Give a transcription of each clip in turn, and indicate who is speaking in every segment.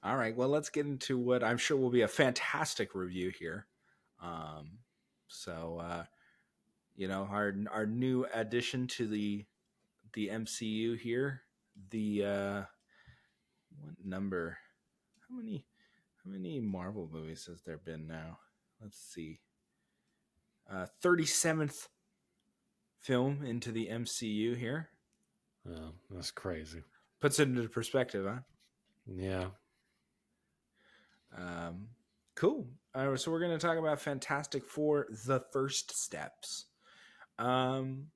Speaker 1: All right. Well, let's get into what I'm sure will be a fantastic review here. Um, so our new addition to the MCU here. The what number? How many how many Marvel movies has there been now? Let's see. 37th film into the MCU here.
Speaker 2: Oh, that's crazy.
Speaker 1: Puts it into perspective, huh?
Speaker 2: Yeah.
Speaker 1: Um, cool. So we're going to talk about Fantastic Four: The First Steps. Um,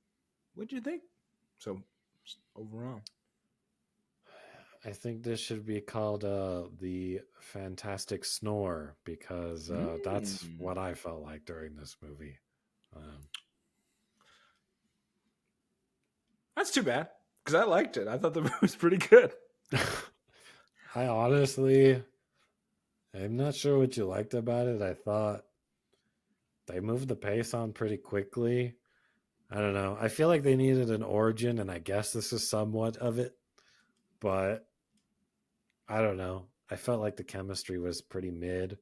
Speaker 1: what do you think? So overall,
Speaker 2: I think this should be called the Fantastic Snore because that's
Speaker 1: mm,
Speaker 2: what I felt like during this movie. Um,
Speaker 1: that's too bad because I liked it. I thought the movie was pretty good.
Speaker 2: I honestly, I'm not sure what you liked about it. I thought they moved the pace on pretty quickly. I don't know. I feel like they needed an origin, and I guess this is somewhat of it, but I don't know. I felt like the chemistry was pretty mid.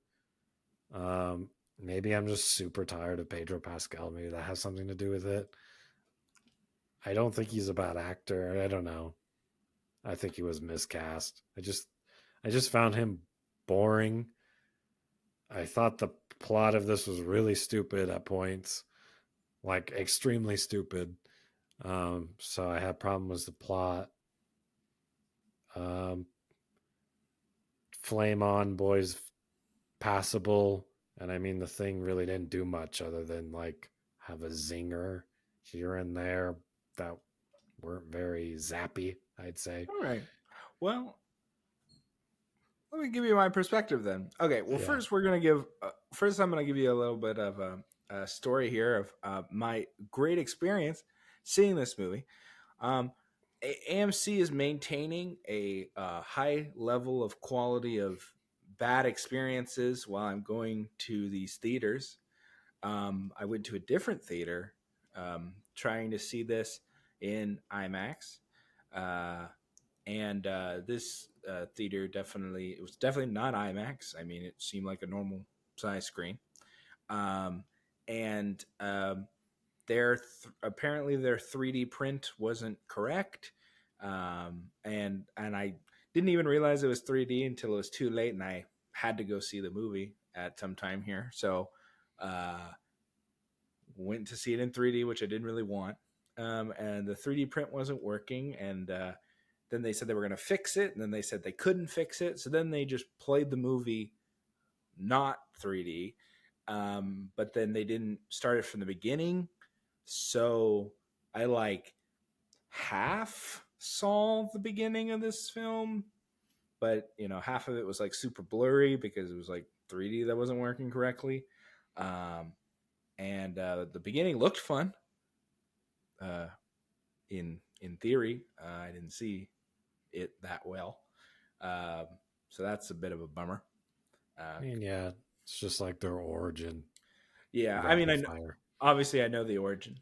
Speaker 2: Um, Maybe I'm just super tired of Pedro Pascal. Maybe that has something to do with it. I don't think he's a bad actor. I don't know. I think he was miscast. I just found him boring. I thought the plot of this was really stupid at points, like extremely stupid. So I had problems with the plot. Um, Flame on boys passable, and I mean the thing really didn't do much other than like have a zinger here and there that weren't very zappy, I'd say.
Speaker 1: All right. Well, let me give you my perspective then. Okay. Well,
Speaker 2: Yeah.
Speaker 1: first we're gonna give. First, I'm gonna give you a little bit of a story here of my great experience seeing this movie. Um, AMC is maintaining a high level of quality of bad experiences while I'm going to these theaters. I went to a different theater trying to see this in IMAX. Uh, and this theater it was definitely not IMAX. I mean, it seemed like a normal size screen. Um, and apparently their 3D print wasn't correct, and I didn't even realize it was 3D until it was too late, and I had to go see the movie at some time here. So uh, went to see it in 3D, which I didn't really want, and the 3D print wasn't working, and then they said they were going to fix it, and then they said they couldn't fix it, so then they just played the movie not 3D, but then they didn't start it from the beginning. So I like half saw the beginning of this film, but half of it was like super blurry because it was like 3D that wasn't working correctly. Um, and the beginning looked fun. Uh, in theory, I didn't see it that well, um, so that's a bit of a bummer.
Speaker 2: I
Speaker 1: Uh,
Speaker 2: mean, yeah, it's just like their origin
Speaker 1: yeah, I mean,
Speaker 2: rapid fire.
Speaker 1: obviously I know the origin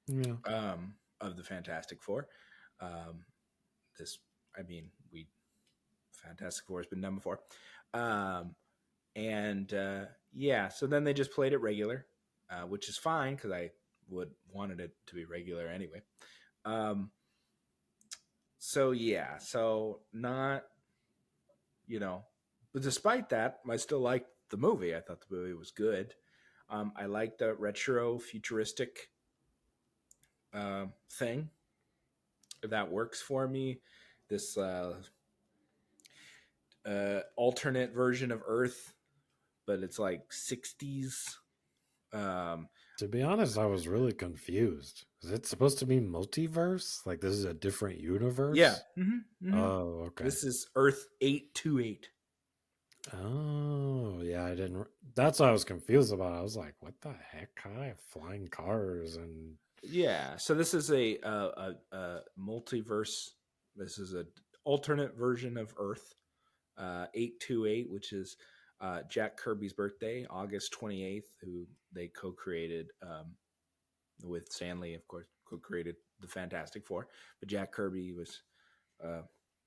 Speaker 2: Yeah.
Speaker 1: of the Fantastic Four. Um, this, I mean, we Fantastic Four has been done before, um, and yeah. So then they just played it regular, which is fine because I would wanted it to be regular anyway. Um, so yeah, so not you know, but despite that, I still liked the movie. I thought the movie was good. I liked the retro futuristic thing that works for me. This alternate version of Earth, but it's like 60s. Um,
Speaker 2: To be honest, I was really confused. Is it supposed to be multiverse? Like this is a different
Speaker 1: yeah.
Speaker 2: universe? Oh, okay.
Speaker 1: This is Earth 828.
Speaker 2: Oh, yeah, I didn't. That's what I was confused about. I was like, what the heck? Kind of flying cars and.
Speaker 1: Yeah. So this is a multiverse. This is a alternate version of Earth 828, which is Jack Kirby's birthday, August 28th, who they co created with Stanley, of course, co created the Fantastic Four. But Jack Kirby was uh,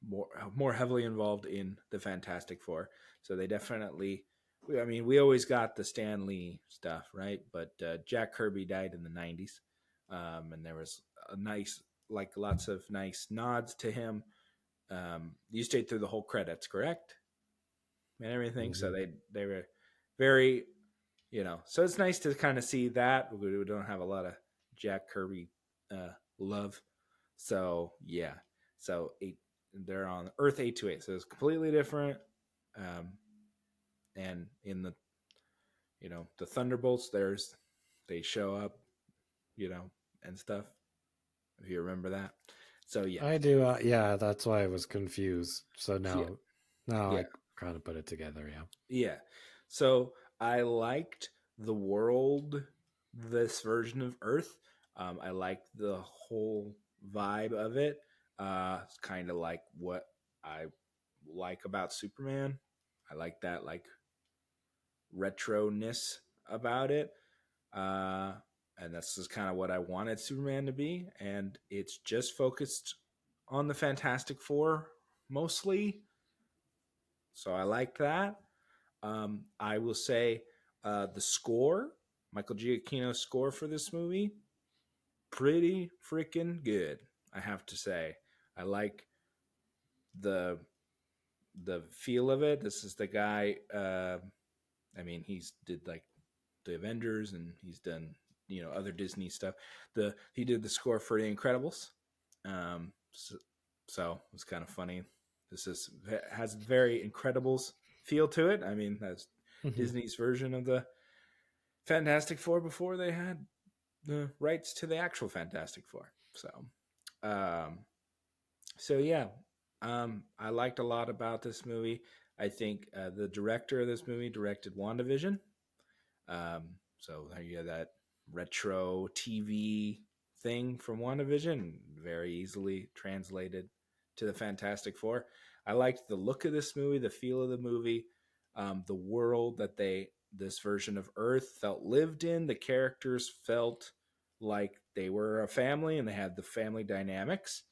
Speaker 1: more heavily involved in the Fantastic Four. So they definitely. I mean, we always got the Stan Lee stuff, right? But Jack Kirby died in the '90s, and there was a nice, like, lots of nice nods to him. You stayed through the whole credits, correct? And everything. So
Speaker 2: Mhm.
Speaker 1: they were very, So it's nice to kind of see that we don't have a lot of Jack Kirby love. So yeah, so they're on Earth 828, so it's completely different. Um, and in the Thunderbolts, they show up, you know, and stuff. If you remember that, so yeah,
Speaker 2: I do. Yeah, that's why I was confused. So
Speaker 1: yeah,
Speaker 2: now
Speaker 1: yeah.
Speaker 2: I kind of put it together. Yeah.
Speaker 1: Yeah. So I liked the world, this version of Earth. I liked the whole vibe of it. It's kind of like what I like about Superman. I like that like retro ness about it. Uh, and that's just kind of what I wanted Superman to be. And it's just focused on the Fantastic Four mostly. So I like that. I will say the score, Michael Giacchino's score for this movie, pretty freaking good. I have to say, I like the the feel of it. This is the guy. I mean, he's did like the Avengers, and he's done other Disney stuff. He did the score for The Incredibles. So it's kind of funny. This has very Incredibles feel to it. I mean, that's
Speaker 2: Mhm.
Speaker 1: Disney's version of the Fantastic Four before they had the rights to the actual Fantastic Four. Um, so yeah, I liked a lot about this movie. I think the director of this movie directed WandaVision. So you have that retro TV thing from WandaVision, very easily translated to the Fantastic Four. I liked the look of this movie, the feel of the movie, the world that this version of Earth felt lived in. The characters felt like they were a family and they had the family dynamics.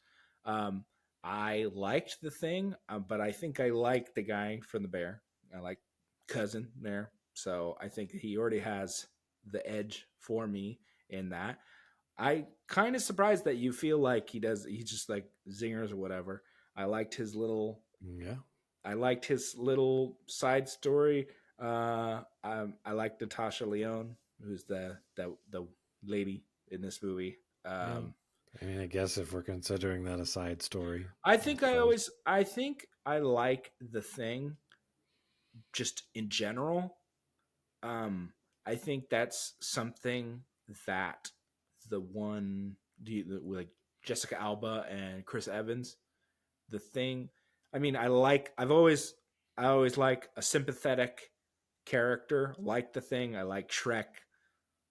Speaker 1: Um, I liked the thing, but I think I like the guy from the bear. I like cousin there. So I think he already has the edge for me in that. I kind of surprised that you feel like he's just like zingers or whatever. I liked his little
Speaker 2: Yeah.
Speaker 1: I liked his little side story. I liked Natasha Leone, who's the lady in this movie.
Speaker 2: Yeah.
Speaker 1: Um,
Speaker 2: I mean, I guess if we're considering that a side story,
Speaker 1: I
Speaker 2: I
Speaker 1: think
Speaker 2: suppose.
Speaker 1: I think I like the thing just in general. Um, I think that's something that the one like Jessica Alba and Chris Evans, the thing. I mean, I always like a sympathetic character, like the thing. I like Shrek.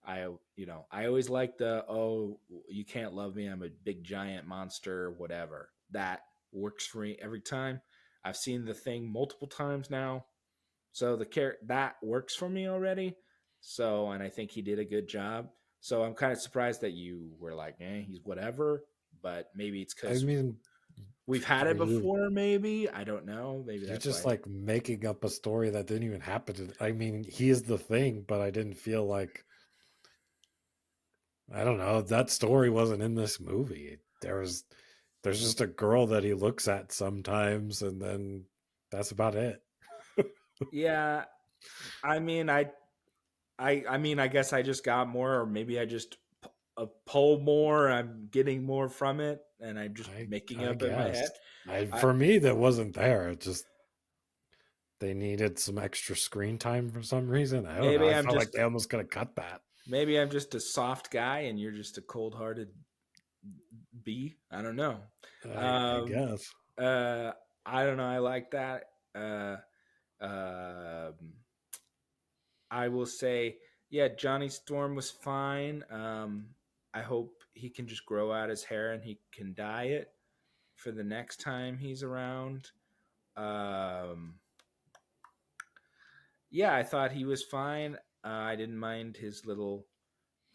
Speaker 1: I always like the you can't love me. I'm a big giant monster, whatever. That works for me every time. I've seen the thing multiple times now. So that works for me already. So, and I think he did a good job. So I'm kind of surprised that you were like, he's whatever. But maybe it's
Speaker 2: I
Speaker 1: because
Speaker 2: mean,
Speaker 1: we've had
Speaker 2: are
Speaker 1: it
Speaker 2: you
Speaker 1: before. Maybe I don't know. Maybe
Speaker 2: you're
Speaker 1: that's
Speaker 2: just
Speaker 1: why.
Speaker 2: like making up a story that didn't even happen I mean, he is the thing, but I didn't feel like I don't know, that story wasn't in this movie. There's just a girl that he looks at sometimes and then that's about it.
Speaker 1: Yeah, I mean, I mean, I guess I just got more, or maybe I just pull more. I'm getting more from it, and I'm just making
Speaker 2: I
Speaker 1: up in my
Speaker 2: guess.
Speaker 1: head. I
Speaker 2: For me that wasn't there. It just they needed some extra screen time for some reason. I don't know.
Speaker 1: maybe
Speaker 2: I
Speaker 1: I'm
Speaker 2: felt like
Speaker 1: just
Speaker 2: they almost could have cut that.
Speaker 1: maybe I'm just a soft guy, and you're just a cold-hearted bee. I don't know.
Speaker 2: I
Speaker 1: Um,
Speaker 2: guess.
Speaker 1: uh, I don't know. I like that. Uh, um I will say, yeah, Johnny Storm was fine. I hope he can just grow out his hair and he can dye it for the next time he's around. Um, yeah, I thought he was fine. I didn't mind his little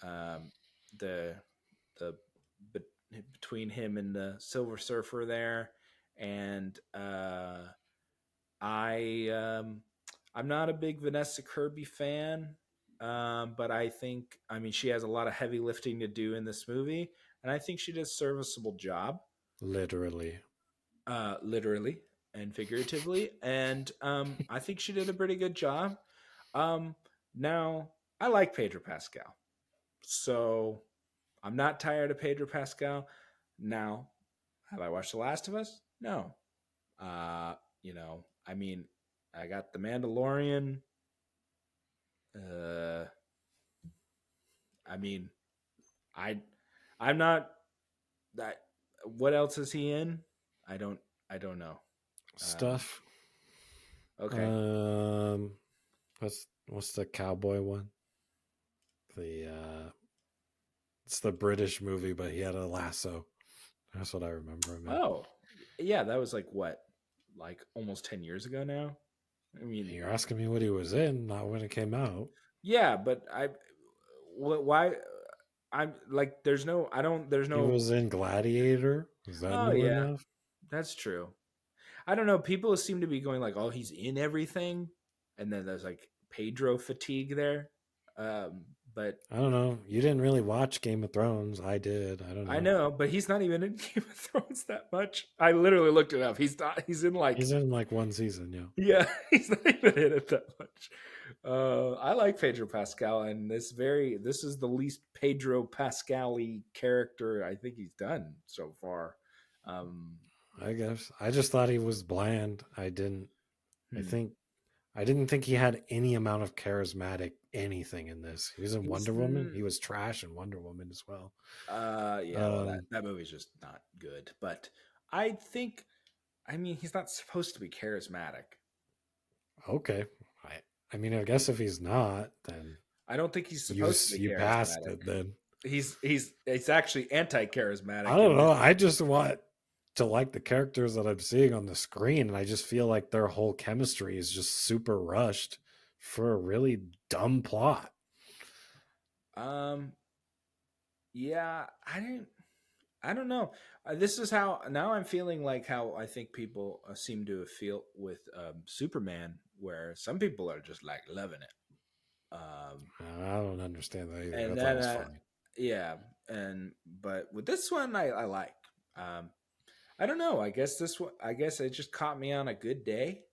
Speaker 1: um, the the between him and the Silver Surfer there. and I I'm not a big Vanessa Kirby fan, but I mean she has a lot of heavy lifting to do in this movie, and I think she did a serviceable job,
Speaker 2: Literally.
Speaker 1: literally and figuratively, and I think she did a pretty good job. Um, Now I like Pedro Pascal, so I'm not tired of Pedro Pascal. Now, have I watched The Last of Us? No. Uh, I mean, I got The Mandalorian. Uh, I mean, I I'm not that. What else is he in? I don't I don't know. Um,
Speaker 2: Stuff.
Speaker 1: okay.
Speaker 2: Um, what's the cowboy one? The it's the British movie, but he had a lasso. That's what I remember him in.
Speaker 1: Oh, yeah, that was like what, like almost 10 years ago now. I mean,
Speaker 2: You're asking me what he was in, not when it came out.
Speaker 1: yeah, but why? I'm like, there's no, I don't, there's
Speaker 2: He
Speaker 1: no.
Speaker 2: was in Gladiator. Is that
Speaker 1: Oh
Speaker 2: new
Speaker 1: yeah,
Speaker 2: enough?
Speaker 1: that's true. I don't know. People seem to be going like, "Oh, he's in everything," and then there's like Pedro fatigue there. Um, but
Speaker 2: I don't know. You didn't really watch Game of Thrones. I did. I don't
Speaker 1: I
Speaker 2: know.
Speaker 1: know, but he's not even in Game of Thrones that much. I literally looked it up. He's not. He's in like,
Speaker 2: He's in like one season, yeah.
Speaker 1: yeah, he's not even in it that much. I like Pedro Pascal, and this is the least Pedro Pascal-y character I think he's done so far. Um,
Speaker 2: I guess. I just thought he was bland. I didn't I
Speaker 1: hmm.
Speaker 2: think I didn't think he had any amount of charismatic anything in this. He was in
Speaker 1: He's
Speaker 2: Wonder Woman. He was trash in Wonder Woman as well.
Speaker 1: yeah, well
Speaker 2: Um,
Speaker 1: that movie's just not good. But I think I mean he's not supposed to be charismatic.
Speaker 2: okay. I I mean, I guess if he's not, then
Speaker 1: I don't think he's supposed to be
Speaker 2: you passed
Speaker 1: charismatic.
Speaker 2: it then.
Speaker 1: He's actually
Speaker 2: I
Speaker 1: anti-charismatic
Speaker 2: don't
Speaker 1: in
Speaker 2: know.
Speaker 1: this.
Speaker 2: I just want to like the characters that I'm seeing on the screen, and I just feel like their whole chemistry is just super rushed for a really dumb plot.
Speaker 1: Um yeah, I don't know. This is how now I'm feeling like how I think people seem to feel with Superman, where some people are just like loving it.
Speaker 2: I don't understand that either. I
Speaker 1: And
Speaker 2: thought it
Speaker 1: then
Speaker 2: was fine.
Speaker 1: yeah, and but with this one I like. Um, I don't know. I guess this one. I guess it just caught me on a good day.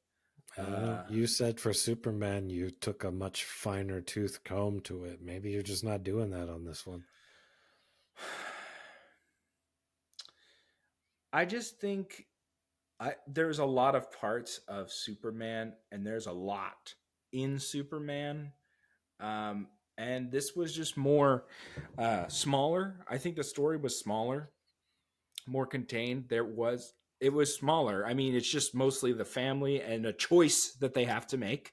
Speaker 2: I don't know.
Speaker 1: Uh,
Speaker 2: You said for Superman you took a much finer tooth comb to it. Maybe you're just not doing that on this one.
Speaker 1: I just think there's a lot of parts of Superman, and there's a lot in Superman. Um, and this was just more smaller. I think the story was smaller, more contained. It was smaller. I mean, it's just mostly the family and a choice that they have to make.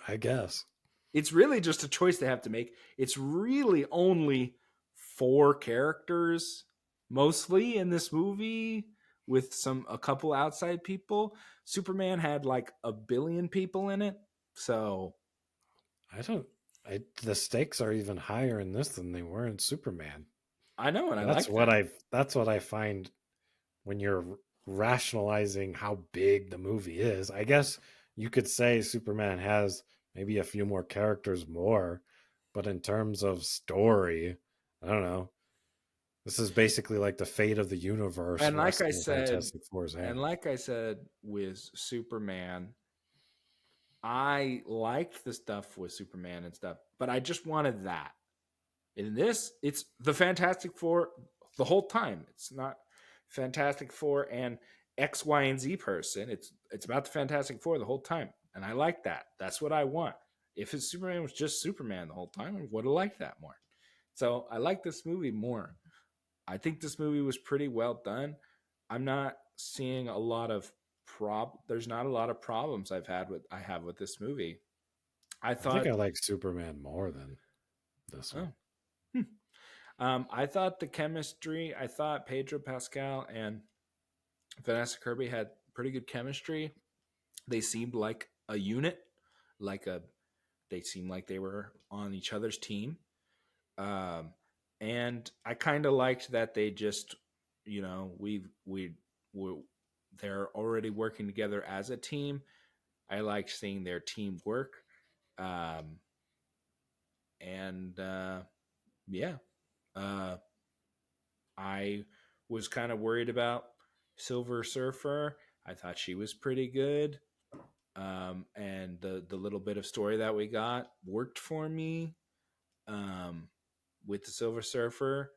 Speaker 2: I guess.
Speaker 1: It's really just a choice they have to make. It's really only four characters mostly in this movie with a couple outside people. Superman had like a billion people in it. So,
Speaker 2: I don't. The stakes are even higher in this than they were in Superman.
Speaker 1: I know and I like that.
Speaker 2: That's what I find when you're rationalizing how big the movie is. I guess you could say Superman has maybe a few more characters more, but in terms of story, I don't know. This is basically like the fate of the universe
Speaker 1: And like I
Speaker 2: resting in
Speaker 1: said,
Speaker 2: Fantastic Four's hands.
Speaker 1: with Superman, I liked the stuff with Superman and stuff, but I just wanted that. In this, it's the Fantastic Four the whole time. It's not Fantastic Four and X, Y, and Z person. It's about the Fantastic Four the whole time, and I like that. That's what I want. If his Superman was just Superman the whole time, I would have liked that more. So I like this movie more. I think this movie was pretty well done. I'm not seeing a lot of There's not a lot of problems I have with this movie. I
Speaker 2: I think
Speaker 1: thought,
Speaker 2: I like Superman more than this one.
Speaker 1: oh, hmm. I thought the chemistry. I thought Pedro Pascal and Vanessa Kirby had pretty good chemistry. They seemed like a unit, like a. They seemed like they were on each other's team. Um, and I kind of liked that they just, you know, we they're already working together as a team. I like seeing their team work. Um, and yeah, uh, I was kind of worried about Silver Surfer. I thought she was pretty good. And the little bit of story that we got worked for me um, with the Silver Surfer.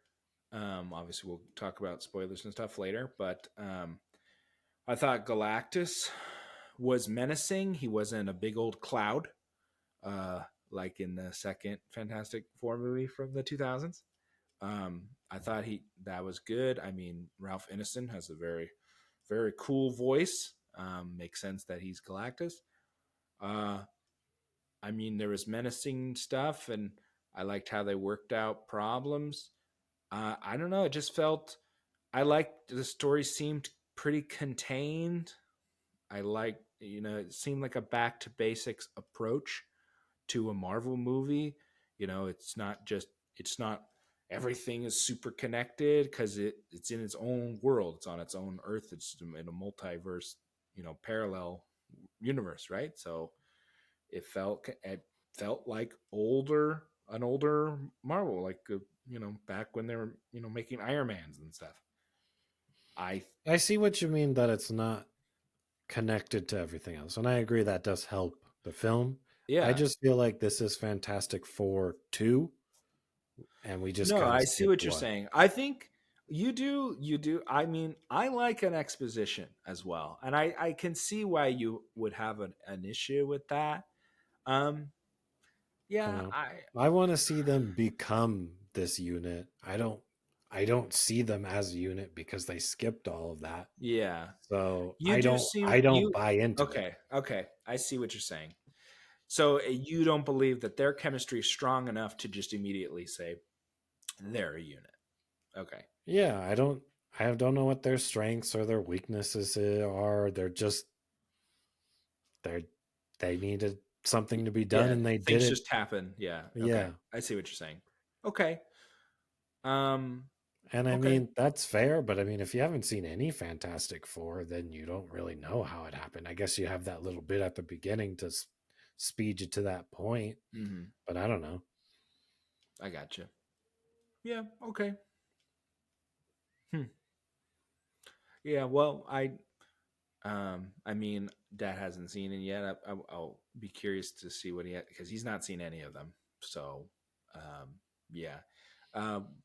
Speaker 1: Obviously, we'll talk about spoilers and stuff later, but I thought Galactus was menacing. He wasn't a big old cloud uh, like in the second Fantastic Four movie from the 2000s. I thought he that was good. I mean, Ralph Ineson has a very, very cool voice. Makes sense that he's Galactus. Uh, I mean, there was menacing stuff, and I liked how they worked out problems. I don't know. It just felt I liked the story seemed pretty contained. I liked, it seemed like a back to basics approach to a Marvel movie. It's not everything is super connected because it's in its own world. It's on its own Earth. It's in a multiverse, parallel universe, right? So it felt like an older Marvel, like back when they were making Iron Mans and stuff. I
Speaker 2: I see what you mean that it's not connected to everything else. And I agree that does help the film. I
Speaker 1: Yeah.
Speaker 2: just feel like this is Fantastic Four 2, and we just
Speaker 1: No,
Speaker 2: kind of
Speaker 1: I see
Speaker 2: skipped
Speaker 1: what you're
Speaker 2: one.
Speaker 1: saying. I think you do. I mean, I like an exposition as well. And I can see why you would have an issue with that. Um
Speaker 2: You
Speaker 1: yeah,
Speaker 2: know, I want to see them become this unit. I don't see them as a unit because they skipped all of that.
Speaker 1: yeah.
Speaker 2: So
Speaker 1: You
Speaker 2: I
Speaker 1: do
Speaker 2: don't
Speaker 1: seem
Speaker 2: I don't
Speaker 1: you
Speaker 2: buy into it.
Speaker 1: okay, okay. I see what you're saying. So you don't believe that their chemistry is strong enough to just immediately say they're a unit. Okay.
Speaker 2: Yeah, I don't know what their strengths or their weaknesses are. They're they needed something to be done
Speaker 1: Yeah,
Speaker 2: and they did
Speaker 1: things
Speaker 2: it.
Speaker 1: just happen. Yeah. Okay.
Speaker 2: Yeah.
Speaker 1: I see what you're saying. Okay. Um
Speaker 2: And I
Speaker 1: okay.
Speaker 2: mean, that's fair, but I mean, if you haven't seen any Fantastic Four, then you don't really know how it happened. I guess you have that little bit at the beginning to speed you to that point,
Speaker 1: Mhm.
Speaker 2: but I don't know.
Speaker 1: I got you. Yeah, okay. Hmm. Yeah, well, I mean, Dad hasn't seen it yet. I'll be curious to see what he had because he's not seen any of them. So, yeah. Um,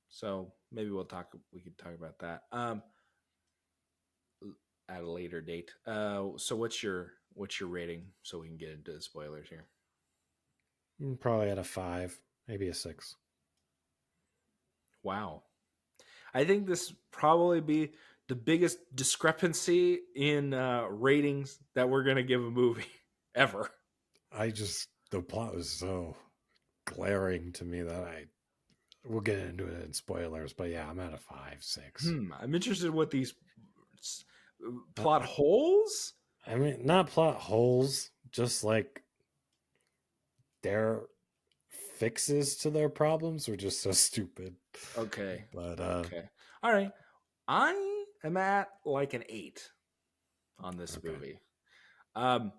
Speaker 1: so maybe we could talk about that at a later date. So what's your rating so we can get into the spoilers here?
Speaker 2: Probably at a 5, maybe a 6.
Speaker 1: Wow. I think this probably be the biggest discrepancy in ratings that we're gonna give a movie ever.
Speaker 2: The plot was so glaring to me that we'll get into it in spoilers, but yeah, I'm at a 5, 6.
Speaker 1: I'm interested in what these
Speaker 2: Uh,
Speaker 1: plot holes.
Speaker 2: I mean, not plot holes, just like their fixes to their problems were just so stupid.
Speaker 1: Okay,
Speaker 2: But
Speaker 1: okay, all right. I am at like an 8 on this
Speaker 2: okay.
Speaker 1: movie. Um,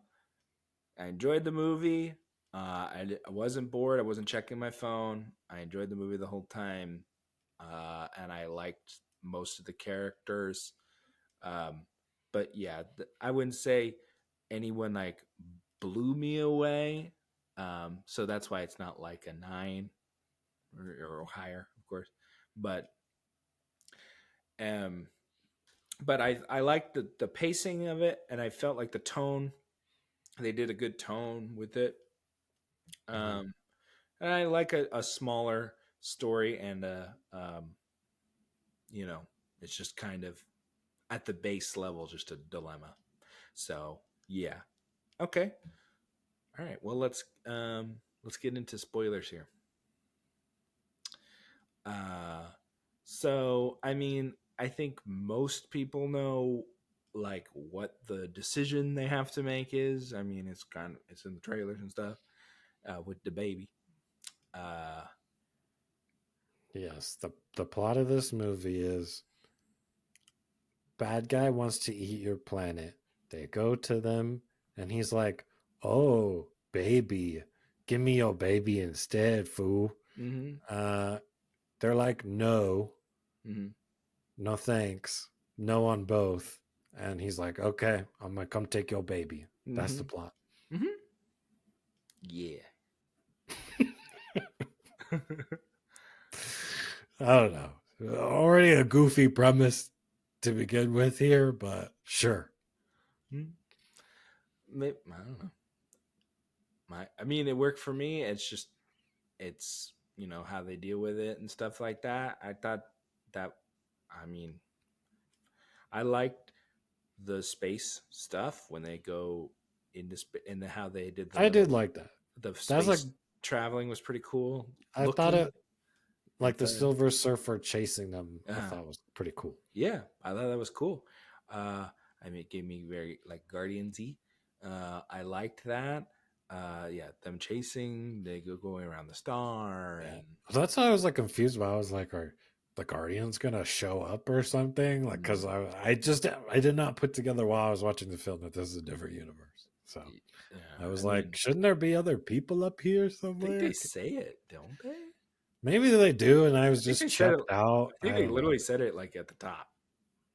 Speaker 1: I enjoyed the movie. I wasn't bored. I wasn't checking my phone. I enjoyed the movie the whole time, and I liked most of the characters. Um, but yeah, I wouldn't say anyone like blew me away. So that's why it's not like a 9 or higher, of course. But um, but I liked the pacing of it, and I felt like the tone. They did a good tone with it.
Speaker 2: Mhm.
Speaker 1: Um, and I like a smaller story, and you know, it's just kind of at the base level, just a dilemma. So yeah, okay, all right. Well, let's get into spoilers here. Uh, so I mean, I think most people know like what the decision they have to make is. I mean, it's in the trailers and stuff with the baby. Uh,
Speaker 2: Yes, the plot of this movie is bad guy wants to eat your planet. They go to them, and he's like, "Oh, baby, give me your baby instead, fool."
Speaker 1: Mm-hmm.
Speaker 2: Uh, they're like, "No,
Speaker 1: Mm-hmm.
Speaker 2: no thanks, no on both." And he's like, "Okay, I'm gonna come take your baby." That's
Speaker 1: Mm-hmm.
Speaker 2: the plot.
Speaker 1: Mm-hmm. Yeah.
Speaker 2: I don't know. Already a goofy premise to begin with here, but sure.
Speaker 1: Maybe, I don't know. I mean, it worked for me. It's just, it's, how they deal with it and stuff like that. I thought that, I mean, I liked the space stuff when they go into and how they did
Speaker 2: I did like that.
Speaker 1: the
Speaker 2: That's like
Speaker 1: space traveling was pretty cool
Speaker 2: I thought
Speaker 1: looking.
Speaker 2: it
Speaker 1: I
Speaker 2: like the
Speaker 1: thought,
Speaker 2: Silver Surfer chasing them. I
Speaker 1: uh,
Speaker 2: thought was pretty cool.
Speaker 1: yeah, I thought that was cool. Uh, I mean, it gave me very like Guardiansy. I liked that. Yeah, them chasing, they go going around the star,
Speaker 2: Yeah,
Speaker 1: and
Speaker 2: that's why I was like confused. About I was like, are the Guardians gonna show up or something? Like, because
Speaker 1: mm,
Speaker 2: I did not put together while I was watching the film that this is a different universe. So I
Speaker 1: yeah, I
Speaker 2: was like,
Speaker 1: mean,
Speaker 2: shouldn't there be other people up here
Speaker 1: I think they
Speaker 2: somewhere?
Speaker 1: say it, don't they?
Speaker 2: Maybe they do, and I
Speaker 1: I
Speaker 2: was
Speaker 1: think they
Speaker 2: just
Speaker 1: said it.
Speaker 2: checked out.
Speaker 1: I think
Speaker 2: I
Speaker 1: they
Speaker 2: don't know.
Speaker 1: literally said it like at the top.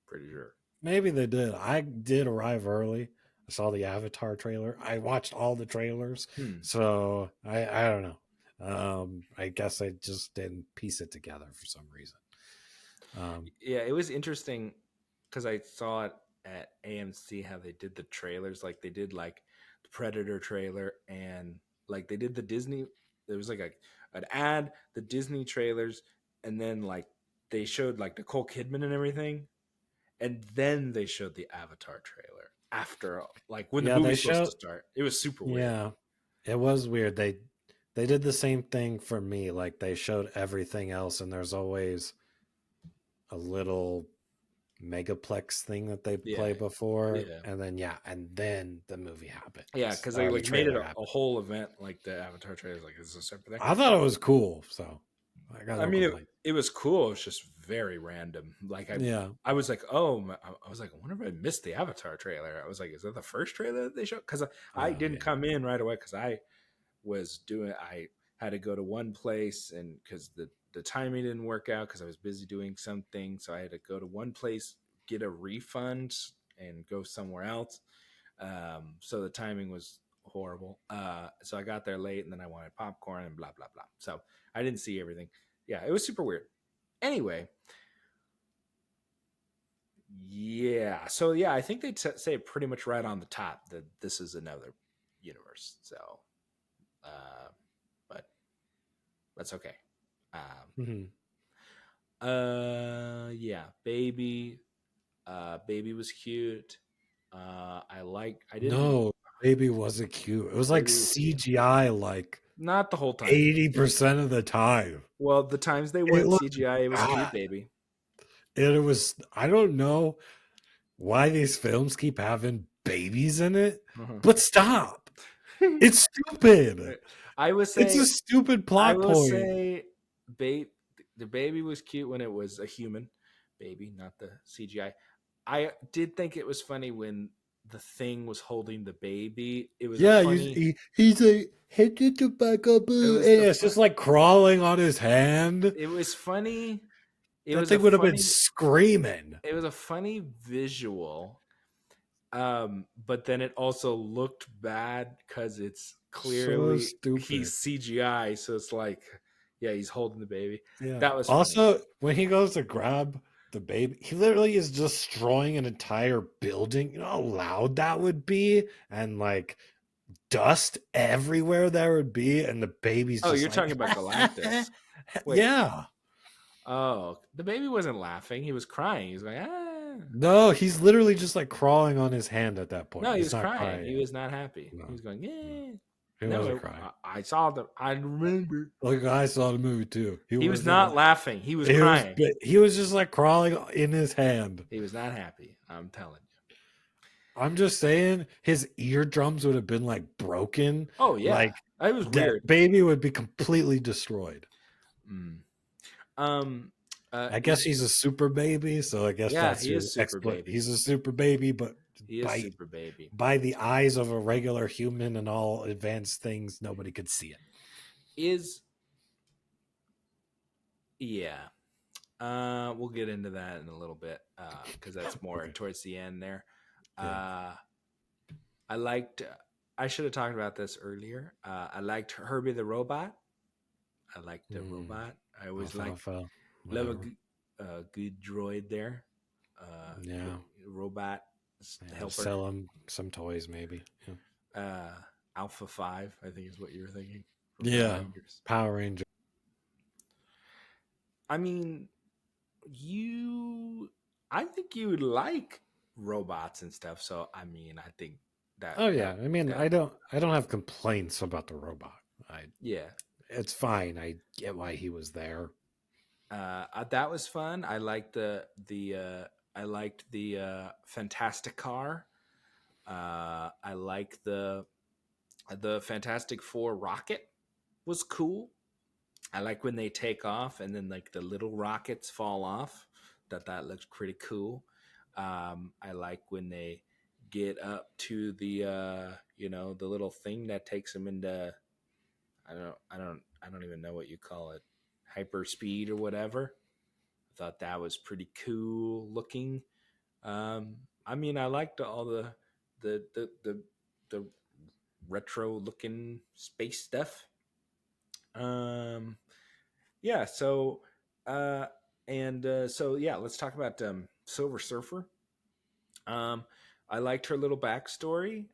Speaker 1: Pretty sure.
Speaker 2: Maybe they did. I did arrive early. I saw the Avatar trailer. I watched all the trailers,
Speaker 1: Hmm.
Speaker 2: so I don't know. I guess I just didn't piece it together for some reason. Um,
Speaker 1: Yeah, it was interesting because I saw it at AMC how they did the trailers. Like they did like the Predator trailer and like they did the Disney. There was like an ad, the Disney trailers, and then like they showed like Nicole Kidman and everything, and then they showed the Avatar trailer after like when the
Speaker 2: yeah, they
Speaker 1: movie's supposed
Speaker 2: show.
Speaker 1: to start. It was super weird.
Speaker 2: Yeah, it was weird. They did the same thing for me. Like they showed everything else, and there's always a little megaplex thing that they
Speaker 1: Yeah,
Speaker 2: play before,
Speaker 1: yeah.
Speaker 2: and then yeah, and then the movie happens
Speaker 1: Yeah, because they
Speaker 2: or the
Speaker 1: like made it
Speaker 2: trailer
Speaker 1: a
Speaker 2: happens.
Speaker 1: whole event, like the Avatar trailer. Like, is this separate thing?
Speaker 2: I thought it was cool, so I got
Speaker 1: I
Speaker 2: no
Speaker 1: mean,
Speaker 2: complaint.
Speaker 1: it was cool. It was just very random. Like
Speaker 2: Yeah,
Speaker 1: I was like, oh, I was like, I wonder if I missed the Avatar trailer. I was like, is that the first trailer that they showed? Because I
Speaker 2: oh
Speaker 1: didn't
Speaker 2: yeah,
Speaker 1: come in right away because I had to go to one place and because the timing didn't work out because I was busy doing something, so I had to go to one place, get a refund, and go somewhere else. So the timing was horrible. So I got there late and then I wanted popcorn and blah blah blah. So I didn't see everything. Yeah, it was super weird. Anyway, yeah. So yeah, I think they say pretty much right on the top that this is another universe. So, uh, but that's okay.
Speaker 2: hmm
Speaker 1: Yeah, baby. Baby was cute. I didn't.
Speaker 2: no, baby wasn't cute. It was like
Speaker 1: Baby was cute.
Speaker 2: CGI, like
Speaker 1: Not the whole time.
Speaker 2: 80% of the time.
Speaker 1: Well, the times they
Speaker 2: It
Speaker 1: weren't
Speaker 2: looked
Speaker 1: CGI, it was cute,
Speaker 2: bad.
Speaker 1: baby.
Speaker 2: And it was. I don't know why these films keep having babies in it,
Speaker 1: Uh-huh.
Speaker 2: but stop. It's stupid.
Speaker 1: I would
Speaker 2: It's a
Speaker 1: say,
Speaker 2: stupid
Speaker 1: I
Speaker 2: plot
Speaker 1: will
Speaker 2: point.
Speaker 1: say, babe, the baby was cute when it was a human baby, not the CGI. I did think it was funny when the thing was holding the baby. It was a
Speaker 2: Yeah,
Speaker 1: funny.
Speaker 2: he's like head to tobacco
Speaker 1: It
Speaker 2: blue, and
Speaker 1: was the
Speaker 2: it's
Speaker 1: fun.
Speaker 2: just like crawling on his hand.
Speaker 1: It was funny. It
Speaker 2: That
Speaker 1: was a
Speaker 2: thing would have been
Speaker 1: funny.
Speaker 2: screaming.
Speaker 1: It was a funny visual. But then it also looked bad because it's
Speaker 2: So
Speaker 1: clearly
Speaker 2: stupid.
Speaker 1: he's CGI, so it's like, yeah, he's holding the baby.
Speaker 2: Yeah.
Speaker 1: That was funny.
Speaker 2: Also, when he goes to grab the baby, he literally is destroying an entire building. You know how loud that would be? And like dust everywhere there would be, and the baby's
Speaker 1: Oh,
Speaker 2: just
Speaker 1: you're
Speaker 2: like,
Speaker 1: talking about Galactus. Wait.
Speaker 2: yeah.
Speaker 1: Oh, the baby wasn't laughing. He was crying. He was like, ah.
Speaker 2: No, he's literally just like crawling on his hand at that
Speaker 1: No,
Speaker 2: point.
Speaker 1: he
Speaker 2: He's
Speaker 1: was
Speaker 2: not
Speaker 1: crying. He
Speaker 2: crying.
Speaker 1: was not happy.
Speaker 2: No,
Speaker 1: He was going,
Speaker 2: no.
Speaker 1: yeah.
Speaker 2: He wasn't
Speaker 1: No,
Speaker 2: crying.
Speaker 1: I saw the. I remember.
Speaker 2: Like I saw the movie too. He
Speaker 1: He was
Speaker 2: wasn't
Speaker 1: not
Speaker 2: like
Speaker 1: laughing. He was crying.
Speaker 2: he was just like crawling in his hand.
Speaker 1: He was not happy. I'm telling you.
Speaker 2: I'm just saying his eardrums would have been like broken.
Speaker 1: Oh yeah,
Speaker 2: Like
Speaker 1: it was
Speaker 2: that
Speaker 1: weird.
Speaker 2: baby would be completely destroyed.
Speaker 1: Mm. Um,
Speaker 2: I guess
Speaker 1: Is
Speaker 2: he's a super baby, so I guess
Speaker 1: Yeah,
Speaker 2: that's
Speaker 1: he
Speaker 2: your
Speaker 1: is super
Speaker 2: exploit.
Speaker 1: baby.
Speaker 2: He's a super baby, but
Speaker 1: He is
Speaker 2: by
Speaker 1: super baby.
Speaker 2: by the eyes of a regular human and all advanced things, nobody could see it.
Speaker 1: Is Yeah. We'll get into that in a little bit because that's more
Speaker 2: Okay.
Speaker 1: towards the end there.
Speaker 2: Yeah.
Speaker 1: Uh, I liked. I should have talked about this earlier. I liked Herbie the robot. I liked the
Speaker 2: Mm,
Speaker 1: robot. I always like
Speaker 2: alfalfa,
Speaker 1: love
Speaker 2: whatever.
Speaker 1: a good droid there.
Speaker 2: Yeah.
Speaker 1: Robot
Speaker 2: Yeah. Just
Speaker 1: helper.
Speaker 2: sell him some toys, maybe. Yeah.
Speaker 1: Uh, Alpha 5, I think is what you were thinking from Power
Speaker 2: Yeah.
Speaker 1: Rangers.
Speaker 2: Power Ranger.
Speaker 1: I mean, you I think you would like robots and stuff. So I mean, I think
Speaker 2: Oh
Speaker 1: that
Speaker 2: yeah. I mean,
Speaker 1: that
Speaker 2: I don't have complaints about the robot. I
Speaker 1: yeah.
Speaker 2: It's fine. I get why he was there.
Speaker 1: That was fun. I liked the Fantastic Car. I like the Fantastic Four rocket was cool. I like when they take off and then like the little rockets fall off. That looks pretty cool. I like when they get up to the the little thing that takes them into I don't even know what you call it, hyper speed or whatever. I thought that was pretty cool looking. I mean, I liked all the retro looking space stuff. Um, yeah. Uh, so yeah, let's talk about Silver Surfer. Um, I liked her little backstory,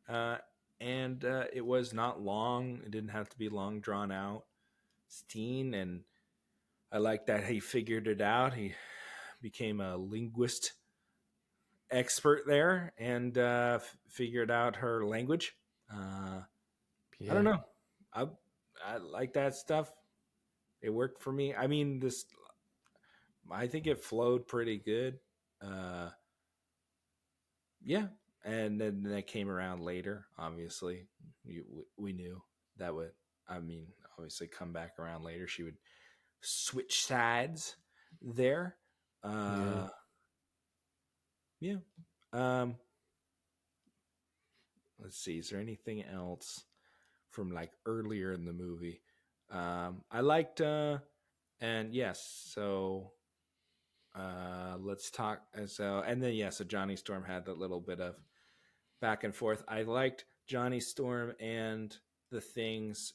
Speaker 1: and it was not long. It didn't have to be long drawn out. Steen, and I like that he figured it out. He became a linguist expert there and figured out her language. Uh, I don't
Speaker 2: Yeah.
Speaker 1: know. I I like that stuff. It worked for me. I mean, this I think it flowed pretty good. Uh, yeah, and then that came around later. Obviously, we knew that would. I mean, obviously, come back around later. She would switch sides there.
Speaker 2: Yeah.
Speaker 1: Uh, yeah. Um, let's see. Is there anything else from like earlier in the movie? I liked. And yes, so let's talk. And then so Johnny Storm had that little bit of back and forth. I liked Johnny Storm and the Thing's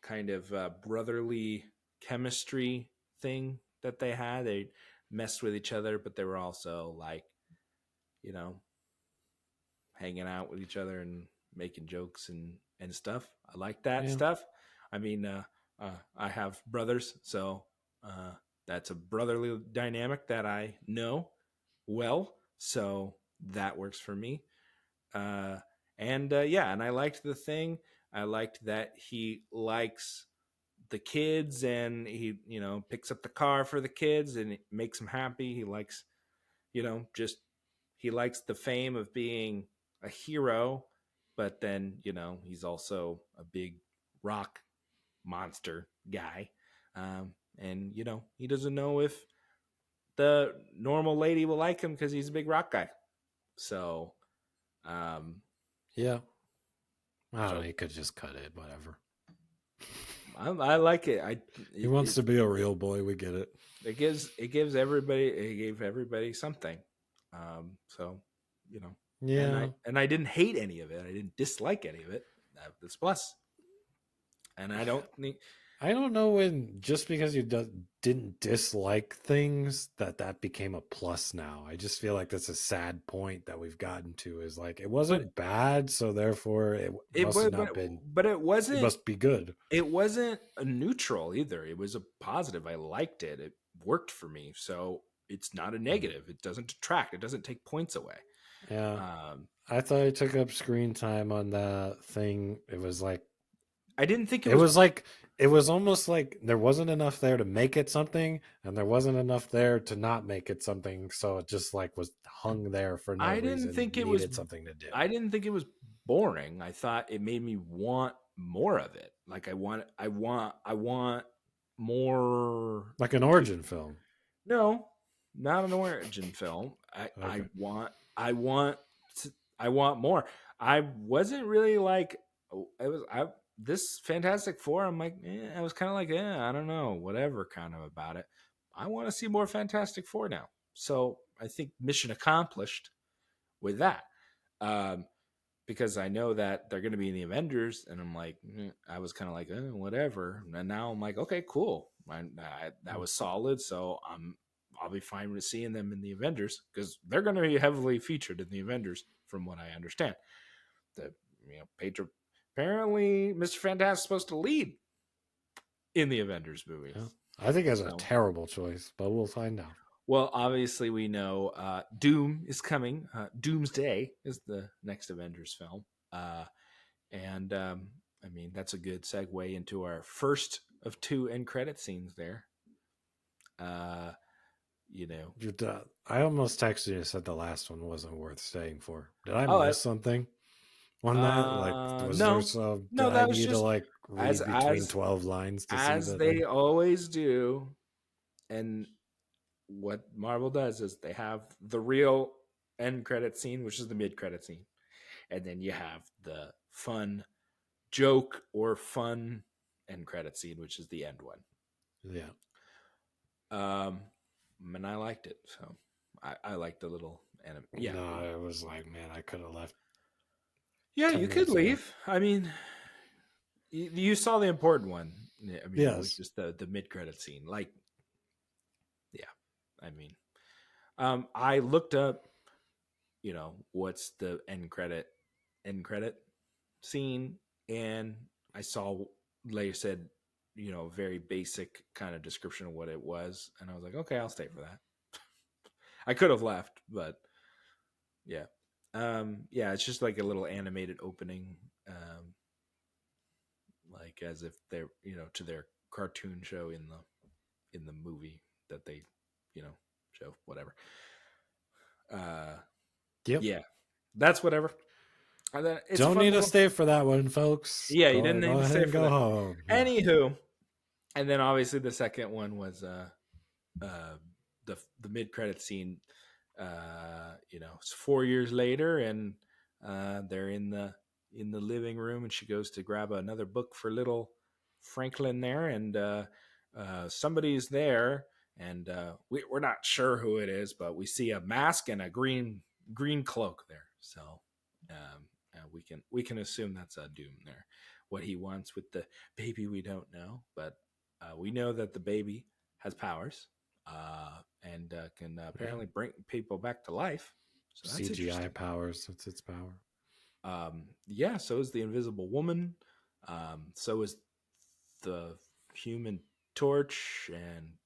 Speaker 1: kind of brotherly chemistry thing that they had. They messed with each other, but they were also like, you know, hanging out with each other and making jokes and stuff. I like that
Speaker 2: Yeah.
Speaker 1: stuff. I mean, I have brothers, so uh, that's a brotherly dynamic that I know well. So that works for me. Uh, and yeah, and I liked the Thing. I liked that he likes the kids and he picks up the car for the kids and it makes them happy. He likes just he likes the fame of being a hero, but then he's also a big rock monster guy. And he doesn't know if the normal lady will like him because he's a big rock guy. So um
Speaker 2: Yeah. I don't know.
Speaker 1: so
Speaker 2: You could just cut it. Whatever.
Speaker 1: I like it.
Speaker 2: He
Speaker 1: It,
Speaker 2: wants
Speaker 1: it
Speaker 2: to be a real boy. We get it.
Speaker 1: it gave everybody something. So you know,
Speaker 2: Yeah.
Speaker 1: and I didn't hate any of it. I didn't dislike any of it. That's plus. And I don't think
Speaker 2: I don't know when just because you didn't dislike things that became a plus now. I just feel like that's a sad point that we've gotten to is like it
Speaker 1: but
Speaker 2: wasn't bad, so therefore it
Speaker 1: it
Speaker 2: must have
Speaker 1: but
Speaker 2: not been
Speaker 1: but
Speaker 2: it must be good.
Speaker 1: it wasn't a neutral either. It was a positive. I liked it. It worked for me. So it's not a
Speaker 2: Mm.
Speaker 1: negative. It doesn't detract. It doesn't take points away.
Speaker 2: Yeah.
Speaker 1: Um,
Speaker 2: I thought I took up screen time on that thing.
Speaker 1: I didn't think it
Speaker 2: It
Speaker 1: was.
Speaker 2: was like it was almost like there wasn't enough there to make it something, and there wasn't enough there to not make it something. So it just like was hung there for no
Speaker 1: I didn't
Speaker 2: reason,
Speaker 1: think it was.
Speaker 2: needed something to do.
Speaker 1: I didn't think it was boring. I thought it made me want more of it. Like I want more.
Speaker 2: Like an
Speaker 1: To,
Speaker 2: origin film.
Speaker 1: No, not an origin film. I
Speaker 2: Okay.
Speaker 1: want I want I want more. I wasn't really like I was I this Fantastic Four. I'm like I was kind of like I don't know whatever kind of about it. I want to see more Fantastic Four now. So I think mission accomplished with that. Um, because I know that they're going to be in the Avengers, and I'm like, I was kind of like, whatever. And now I'm like, okay, cool. That
Speaker 2: Mm.
Speaker 1: was solid, so I'll be fine with seeing them in the Avengers because they're going to be heavily featured in the Avengers, from what I understand. The Pedro apparently Mr. Fantastic is supposed to lead in the Avengers movie.
Speaker 2: Yeah. I think it's a
Speaker 1: So,
Speaker 2: terrible choice, but we'll find out.
Speaker 1: well, obviously we know Doom is coming. Doomsday is the next Avengers film. And I mean, that's a good segue into our first of two end credit scenes there. Uh, you know,
Speaker 2: I almost texted you and said the last one wasn't worth staying for. Did I
Speaker 1: oh,
Speaker 2: miss something on that? Like, was there
Speaker 1: no,
Speaker 2: some?
Speaker 1: no,
Speaker 2: Did I
Speaker 1: that was
Speaker 2: need to
Speaker 1: just
Speaker 2: like
Speaker 1: as
Speaker 2: read between
Speaker 1: as
Speaker 2: 12 lines to see
Speaker 1: as
Speaker 2: the
Speaker 1: they
Speaker 2: thing?
Speaker 1: always do. And what Marvel does is they have the real end credit scene, which is the mid credit scene, and then you have the fun joke or fun end credit scene, which is the end one.
Speaker 2: Yeah.
Speaker 1: Um, and I liked it. So I liked the little yeah.
Speaker 2: No, I was like, man, I could have left
Speaker 1: Yeah,
Speaker 2: 10
Speaker 1: you could
Speaker 2: minutes ago.
Speaker 1: leave. I mean, you saw the important one. I mean, which
Speaker 2: Yes.
Speaker 1: is the mid credit scene. Like, yeah. I mean, I looked up, what's the end credit scene, and I saw, like you said, very basic kind of description of what it was, and I was like, okay, I'll stay for that. I could have left, but yeah. Yeah, it's just like a little animated opening, like as if they're, to their cartoon show in the movie that they, show whatever. Uh,
Speaker 2: Yep.
Speaker 1: yeah, that's whatever. And then it's a
Speaker 2: Don't
Speaker 1: fun
Speaker 2: need to
Speaker 1: little.
Speaker 2: stay for that one, folks.
Speaker 1: Yeah, you
Speaker 2: Go
Speaker 1: didn't
Speaker 2: go
Speaker 1: need to
Speaker 2: ahead
Speaker 1: stay
Speaker 2: and
Speaker 1: for
Speaker 2: go
Speaker 1: that.
Speaker 2: home. Yeah.
Speaker 1: Anywho, and then obviously the second one was uh the mid credit scene. It's 4 years later, and they're in the living room, and she goes to grab another book for little Franklin there, and somebody's there, and we're not sure who it is, but we see a mask and a green cloak there, so we can assume that's a Doom there. What he wants with the baby, we don't know, but we know that the baby has powers, and can
Speaker 2: Yeah.
Speaker 1: apparently bring people back to life. So that's
Speaker 2: CGI
Speaker 1: interesting.
Speaker 2: powers. That's its power.
Speaker 1: Yeah, so is the Invisible Woman. So is the Human Torch and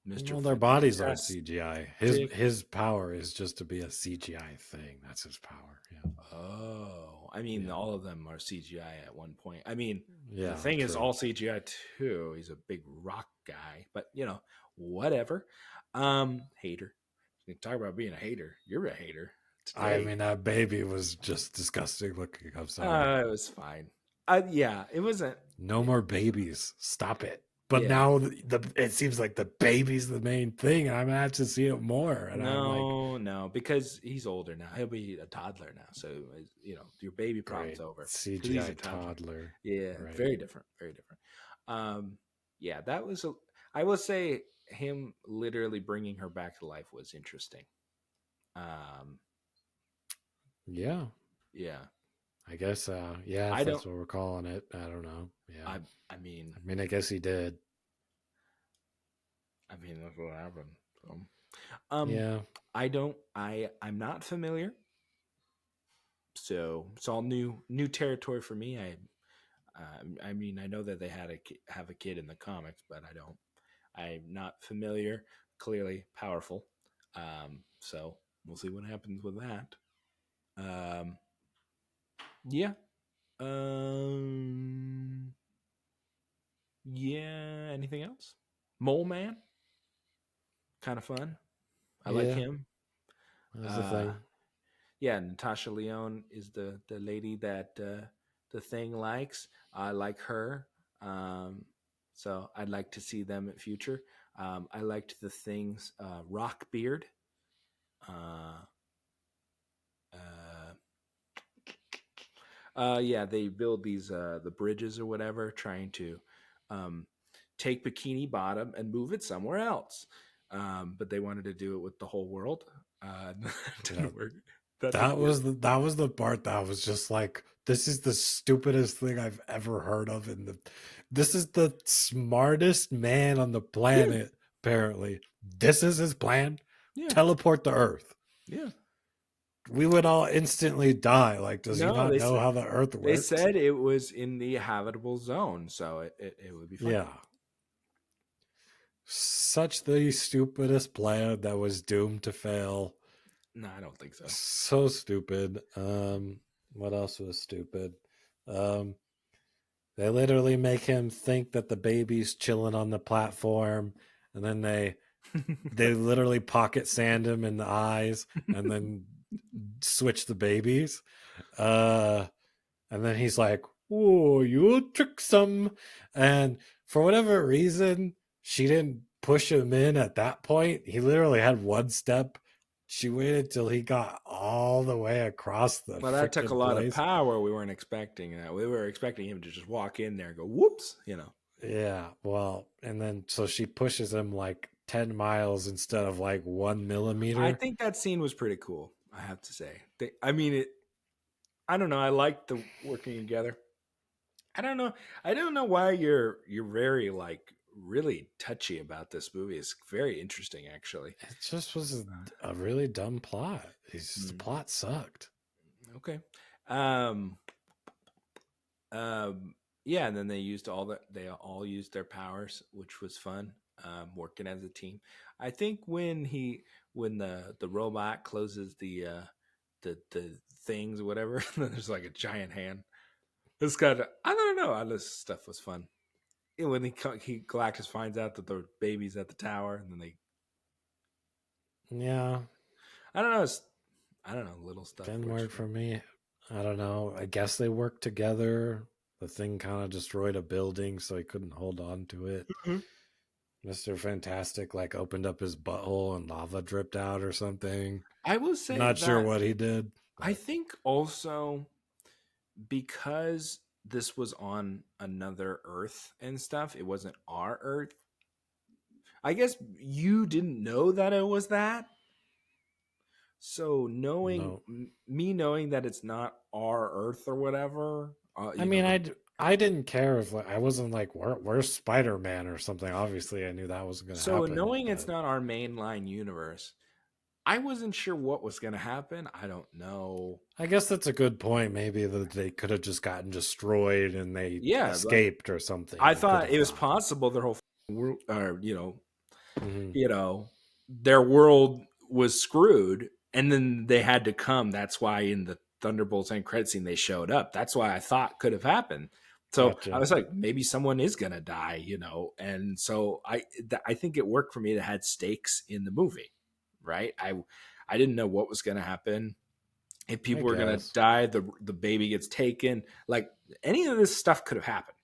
Speaker 1: Mister
Speaker 2: Well, their bodies aren't
Speaker 1: Fantastic.
Speaker 2: CGI. His power is just to be a CGI thing. That's his power. Yeah.
Speaker 1: Oh, I mean,
Speaker 2: Yeah.
Speaker 1: all of them are CGI at one point. I mean, the
Speaker 2: Yeah.
Speaker 1: thing is
Speaker 2: True.
Speaker 1: all CGI too. He's a big rock guy, but whatever. Hater. You talk about being a hater. You're a hater
Speaker 2: I
Speaker 1: today.
Speaker 2: mean, that baby was just disgusting looking. I'm sorry.
Speaker 1: It was fine. Yeah, it wasn't.
Speaker 2: No more babies. Stop it. But
Speaker 1: Yeah,
Speaker 2: now it seems like the baby's the main thing, and I'm gonna have to see it more. And I'm like,
Speaker 1: no, no, because he's older now. He'll be a toddler now. So your baby problem's
Speaker 2: great
Speaker 1: over because he's a
Speaker 2: CGI
Speaker 1: toddler.
Speaker 2: toddler,
Speaker 1: Yeah,
Speaker 2: right?
Speaker 1: very different, very different. Yeah, that was a. I will say him literally bringing her back to life was interesting. Um,
Speaker 2: Yeah,
Speaker 1: yeah,
Speaker 2: I guess. Yeah, if
Speaker 1: I don't.
Speaker 2: that's what we're calling it, I don't know. Yeah,
Speaker 1: I I mean,
Speaker 2: I mean, I guess he did.
Speaker 1: that's what happened. So, um,
Speaker 2: Yeah,
Speaker 1: I don't. I'm not familiar, so it's all new territory for me. I mean, I know that they have a kid in the comics, but I don't. I'm not familiar. Clearly powerful. So we'll see what happens with that. Um, yeah. Um, yeah. Anything else? Mole Man, kind of fun. I like
Speaker 2: yeah,
Speaker 1: him.
Speaker 2: that's the
Speaker 1: Uh,
Speaker 2: thing.
Speaker 1: yeah, Natasha Leone is the lady that the thing likes. I like her. Um, so I'd like to see them in future. I liked the things Rockbeard. Uh, uh, yeah, they build these the bridges or whatever, trying to um, take Bikini Bottom and move it somewhere else. But they wanted to do it with the whole world.
Speaker 2: Yeah,
Speaker 1: Didn't work. That didn't work.
Speaker 2: that was the part that was just like, this is the stupidest thing I've ever heard of. In the This is the smartest man on the
Speaker 1: Yeah,
Speaker 2: planet. Apparently, this is his plan.
Speaker 1: yeah,
Speaker 2: Teleport to Earth.
Speaker 1: yeah.
Speaker 2: We would all instantly die. Like, does he
Speaker 1: No,
Speaker 2: not know how the Earth
Speaker 1: they
Speaker 2: works?
Speaker 1: said it was in the habitable zone, so it would be fine.
Speaker 2: Yeah, such the stupidest plan that was doomed to fail.
Speaker 1: No, I don't think so.
Speaker 2: So stupid. What else was stupid? Um, they literally make him think that the baby's chilling on the platform, and then they literally pocket sand him in the eyes, and then switch the babies. Uh, and then he's like, "Oh, you'll trick some," and for whatever reason, she didn't push him in at that point. He literally had one step. She waited till he got all the way across the
Speaker 1: Well, that took a
Speaker 2: freaking
Speaker 1: lot of
Speaker 2: place.
Speaker 1: power. We weren't expecting that. We were expecting him to just walk in there and go, "Whoops," you know.
Speaker 2: Yeah, well, and then so she pushes him like 10 miles instead of like 1 millimeter.
Speaker 1: I think that scene was pretty cool. I have to say. I mean, it. I don't know. I liked the working together. I don't know. I don't know why you're very like really touchy about this movie. It's very interesting, actually.
Speaker 2: It just was a really dumb plot. The
Speaker 1: Hmm.
Speaker 2: plot sucked.
Speaker 1: Okay. Um. Yeah, and then they all used their powers, which was fun. Working as a team. I think when the robot closes the things or whatever, there's like a giant hand. This kind of I don't know. All this stuff was fun. And when he Galactus finds out that the baby's at the tower, and then they
Speaker 2: Yeah,
Speaker 1: I don't know. I don't know. Little stuff
Speaker 2: didn't
Speaker 1: works
Speaker 2: work
Speaker 1: for me.
Speaker 2: for me. I don't know. I guess they worked together. The thing kind of destroyed a building, so he couldn't hold on to it.
Speaker 1: Mhm.
Speaker 2: Mr. Fantastic like opened up his butthole and lava dripped out or something.
Speaker 1: I will say
Speaker 2: Not sure
Speaker 1: that
Speaker 2: what he did,
Speaker 1: I
Speaker 2: but
Speaker 1: think also because this was on another Earth and stuff, it wasn't our Earth. I guess you didn't know that it was that. So
Speaker 2: no.
Speaker 1: me knowing that it's not our Earth or whatever,
Speaker 2: I
Speaker 1: you know
Speaker 2: mean,
Speaker 1: the
Speaker 2: I didn't care if like, I wasn't like where's Spider Man or something. Obviously, I knew that wasn't going to
Speaker 1: so
Speaker 2: happen,
Speaker 1: knowing it's
Speaker 2: but
Speaker 1: not our mainline universe, I wasn't sure what was going to happen. I don't know.
Speaker 2: I guess that's a good point. Maybe that they could have just gotten destroyed and they
Speaker 1: Yeah, like
Speaker 2: escaped or something.
Speaker 1: I
Speaker 2: They could
Speaker 1: thought
Speaker 2: have
Speaker 1: it was
Speaker 2: died.
Speaker 1: possible their whole world, or
Speaker 2: Hmm.
Speaker 1: you know, their world was screwed, and then they had to come. That's why in the Thunderbolts end credit scene they showed up. That's why I thought could have happened. So I
Speaker 2: Gotcha.
Speaker 1: was like, maybe someone is gonna die, and so I think it worked for me that had stakes in the movie, right? I didn't know what was gonna happen. If
Speaker 2: I
Speaker 1: people were gonna
Speaker 2: guess.
Speaker 1: die, the baby gets taken. Like any of this stuff could have happened.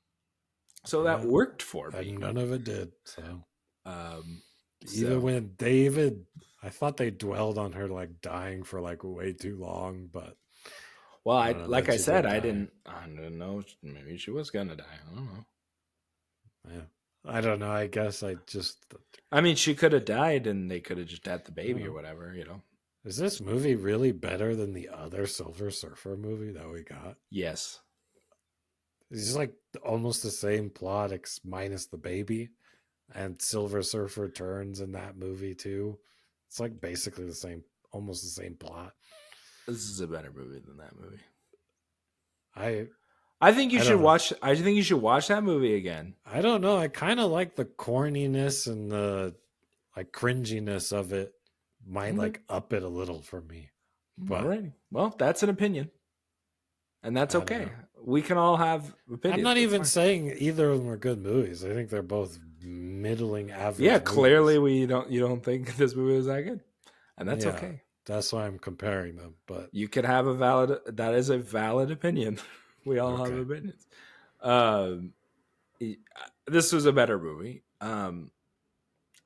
Speaker 1: So that
Speaker 2: Yeah.
Speaker 1: worked for
Speaker 2: And
Speaker 1: me.
Speaker 2: none of it did. So
Speaker 1: Um,
Speaker 2: even
Speaker 1: so
Speaker 2: when David, I thought they dwelled on her like dying for like way too long, but
Speaker 1: Well,
Speaker 2: I
Speaker 1: I
Speaker 2: don't know
Speaker 1: like
Speaker 2: that
Speaker 1: I
Speaker 2: she
Speaker 1: said,
Speaker 2: did die.
Speaker 1: I didn't know. Maybe she was gonna die. I don't know.
Speaker 2: Yeah. I don't know. I guess I just,
Speaker 1: I mean, she could have died, and they could have just had the
Speaker 2: I don't
Speaker 1: baby or
Speaker 2: know.
Speaker 1: whatever.
Speaker 2: Is this movie really better than the other Silver Surfer movie that we got?
Speaker 1: Yes,
Speaker 2: It's just like almost the same plot, minus the baby, and Silver Surfer turns in that movie too. It's like basically the same, almost the same plot.
Speaker 1: this is a better movie than that movie.
Speaker 2: I
Speaker 1: I think you
Speaker 2: I
Speaker 1: should
Speaker 2: don't know.
Speaker 1: watch. I think you should watch that movie again.
Speaker 2: I don't know. I kind of like the corniness and the like cringiness of it. Might
Speaker 1: Okay.
Speaker 2: like up it a little for me, but
Speaker 1: Alrighty. Well, that's an opinion, and that's
Speaker 2: I don't
Speaker 1: okay.
Speaker 2: know.
Speaker 1: We can all have
Speaker 2: I'm
Speaker 1: opinions.
Speaker 2: not
Speaker 1: That's
Speaker 2: even
Speaker 1: fine.
Speaker 2: saying either of them are good movies. I think they're both middling
Speaker 1: Yeah,
Speaker 2: average
Speaker 1: clearly
Speaker 2: movies.
Speaker 1: you don't think this movie is that good, and that's
Speaker 2: Yeah,
Speaker 1: okay.
Speaker 2: that's why I'm comparing them. But
Speaker 1: You could have a valid. That is a valid opinion. We all have
Speaker 2: okay,
Speaker 1: opinions. Um, this was a better movie.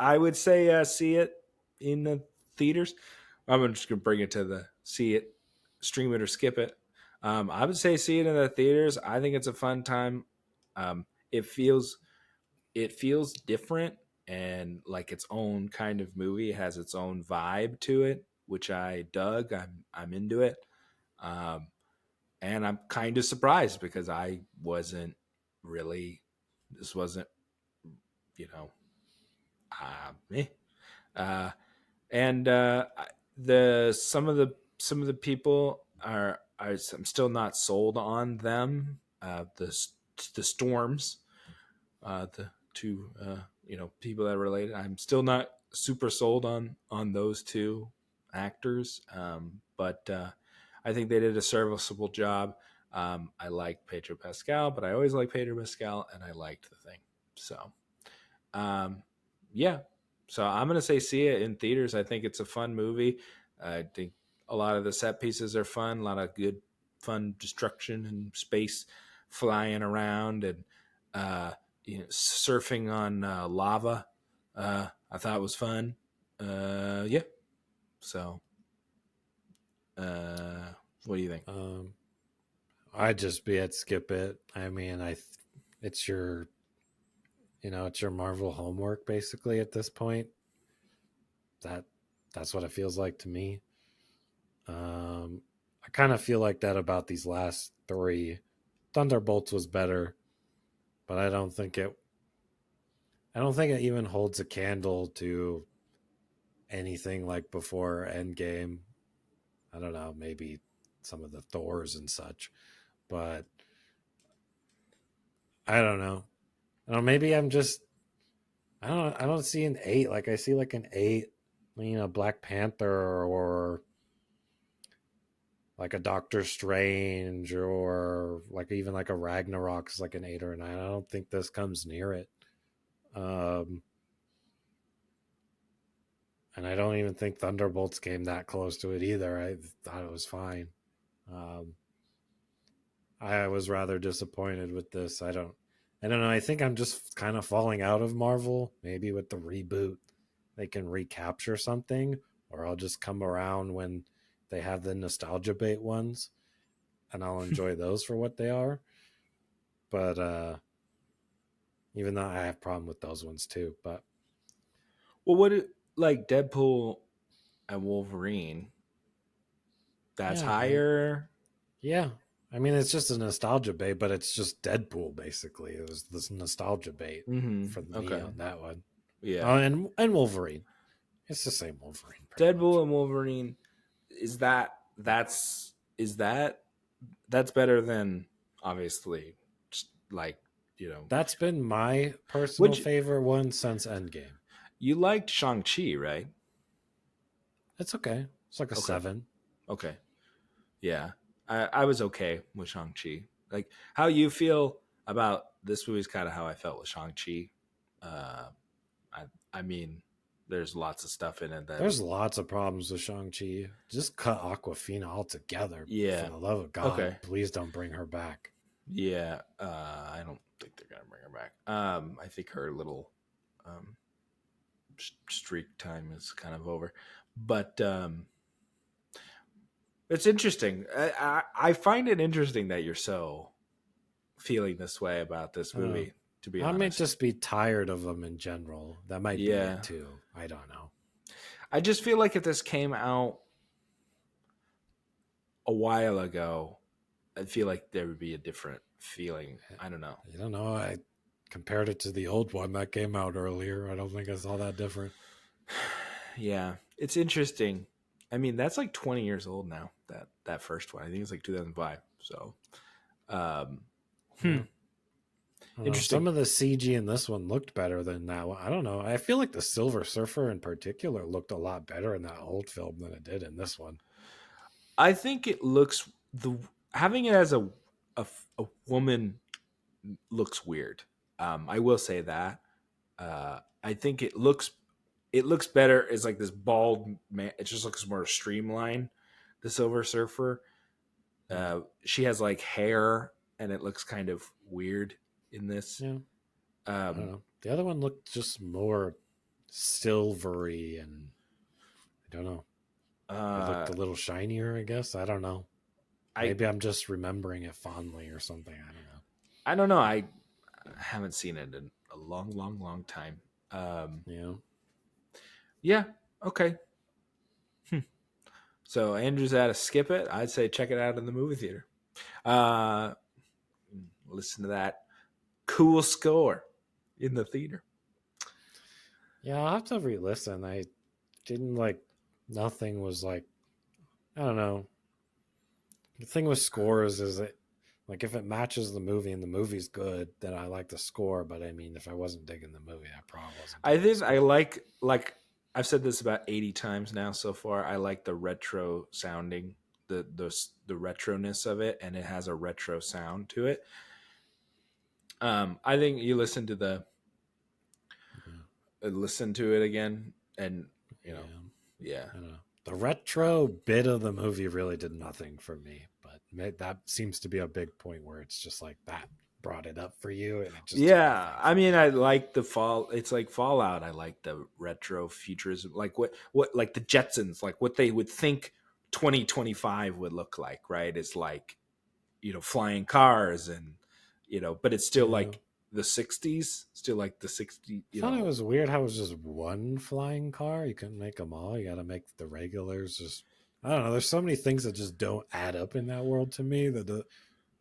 Speaker 1: I would say see it in the theaters. I'm just gonna bring it to the see it, stream it or skip it. I would say see it in the theaters. I think it's a fun time. It feels different and like its own kind of movie. It has its own vibe to it, which I dug. I'm into it. Um, and I'm kind of surprised because I wasn't really. This wasn't, you know, me. Uh, and the some of the people are I'm still not sold on them. The storms, the two people that are related. I'm still not super sold on those two actors, but I think they did a serviceable job. I like Pedro Pascal, but I always like Pedro Pascal, and I liked the thing. So um, yeah, so I'm gonna say see it in theaters. I think it's a fun movie. I think a lot of the set pieces are fun. A lot of good, fun destruction and space flying around and uh, surfing on lava. I thought was fun. Yeah. So, what do you think?
Speaker 2: Um, I'd just be at skip it. I mean, it's your, it's your Marvel homework basically at this point. That that's what it feels like to me. I kind of feel like that about these last three. Thunderbolts was better, but I don't think it even holds a candle to anything like before Endgame. I don't know, maybe some of the Thors and such, but I don't know. I don't know, maybe I don't see an 8. Like I see like an 8, Black Panther or like a Doctor Strange or like even like a Ragnarok is like an 8 or a 9. I don't think this comes near it. Um and I don't even think Thunderbolts came that close to it either. I thought it was fine. Um I was rather disappointed with this. I don't know. I think I'm just kind of falling out of Marvel. Maybe with the reboot they can recapture something, or I'll just come around when they have the nostalgia bait ones and I'll enjoy those for what they are. But even though I have problem with those ones too. But
Speaker 1: Well, like Deadpool and Wolverine? That's
Speaker 2: yeah,
Speaker 1: higher.
Speaker 2: yeah. I mean, it's just a nostalgia bait, but it's just Deadpool basically. It was this nostalgia bait for me
Speaker 1: Okay.
Speaker 2: on that one.
Speaker 1: Yeah.
Speaker 2: And Wolverine. It's the same Wolverine, pretty
Speaker 1: Deadpool
Speaker 2: much.
Speaker 1: and Wolverine, is that that's better than, obviously, just like, you know
Speaker 2: That's been my personal
Speaker 1: would you,
Speaker 2: favorite one since Endgame.
Speaker 1: you liked Shang-Chi, right?
Speaker 2: It's okay. It's like a
Speaker 1: Okay.
Speaker 2: 7.
Speaker 1: Okay. Yeah. I was okay with Shang-Chi. Like, how you feel about this movie is kind of how I felt with Shang-Chi. uh I I mean, there's lots of stuff in it that
Speaker 2: There's lots of problems with Shang-Chi. Just cut Aquafina altogether. For
Speaker 1: yeah.
Speaker 2: the love of God,
Speaker 1: Okay.
Speaker 2: please don't bring her back.
Speaker 1: Yeah, I don't think they're gonna bring her back. I think her little um, streak time is kind of over, but it's interesting. I find it interesting that you're so feeling this way about this
Speaker 2: Uh,
Speaker 1: movie. To be
Speaker 2: I may
Speaker 1: honest,
Speaker 2: just be tired of them in general. That might be it
Speaker 1: yeah,
Speaker 2: too. I don't know.
Speaker 1: I just feel like if this came out a while ago, I feel like there would be a different feeling. I don't know.
Speaker 2: I don't know. I compared it to the old one that came out earlier. I don't think it's all that different.
Speaker 1: Yeah, it's interesting. I mean, that's like 20 years old now. That first one, I think it's like 2005. So, um, hmm,
Speaker 2: Yeah. I don't know.
Speaker 1: interesting.
Speaker 2: Some of the CG in this one looked better than that one. I don't know. I feel like the Silver Surfer in particular looked a lot better in that old film than it did in this one.
Speaker 1: I think it looks the having it as a, a woman looks weird. I will say that. I think it looks better as like this bald man. It just looks more streamlined. The Silver Surfer.
Speaker 2: Hmm.
Speaker 1: She has like hair, and it looks kind of weird in this.
Speaker 2: Yeah. I don't
Speaker 1: Um,
Speaker 2: know. The other one looked just more silvery, and I don't know. It looked
Speaker 1: Uh,
Speaker 2: a little shinier, I guess. I don't know.
Speaker 1: I
Speaker 2: Maybe I'm just remembering it fondly or something. I don't know.
Speaker 1: I don't know. I haven't seen it in a long, long, long time. Um,
Speaker 2: You know?
Speaker 1: yeah. Okay. So Andrew's at a skip it. I'd say check it out in the movie theater. Uh, listen to that cool score in the theater.
Speaker 2: Yeah, I'll have to re-listen. I didn't like. Nothing was like. I don't know. The thing with scores is that, like, if it matches the movie and the movie's good, then I like the score. But I mean, if I wasn't digging the movie, I probably wasn't
Speaker 1: I
Speaker 2: digging the
Speaker 1: think I
Speaker 2: score.
Speaker 1: like I've said this about 80 times now so far. I like the retro sounding, the retroness of it, and it has a retro sound to it. I think you
Speaker 2: Yeah,
Speaker 1: listen to it again, and you know,
Speaker 2: yeah.
Speaker 1: yeah,
Speaker 2: I don't know. The retro bit of the movie really did nothing for me, but that seems to be a big point where it's just like that brought it up for you, and it just did
Speaker 1: yeah.
Speaker 2: nothing
Speaker 1: I
Speaker 2: for
Speaker 1: mean,
Speaker 2: me.
Speaker 1: I like the fall. It's like Fallout. I like the retro futurism, like what like the Jetsons, like what they would think 2025 would look like, right? It's like flying cars and but it's still
Speaker 2: Yeah.
Speaker 1: like the 60s, still like the 60s,
Speaker 2: I thought it was weird how it was just one flying car. You couldn't make them all. You got to make the regulars. Just I don't know. There's so many things that just don't add up in that world to me.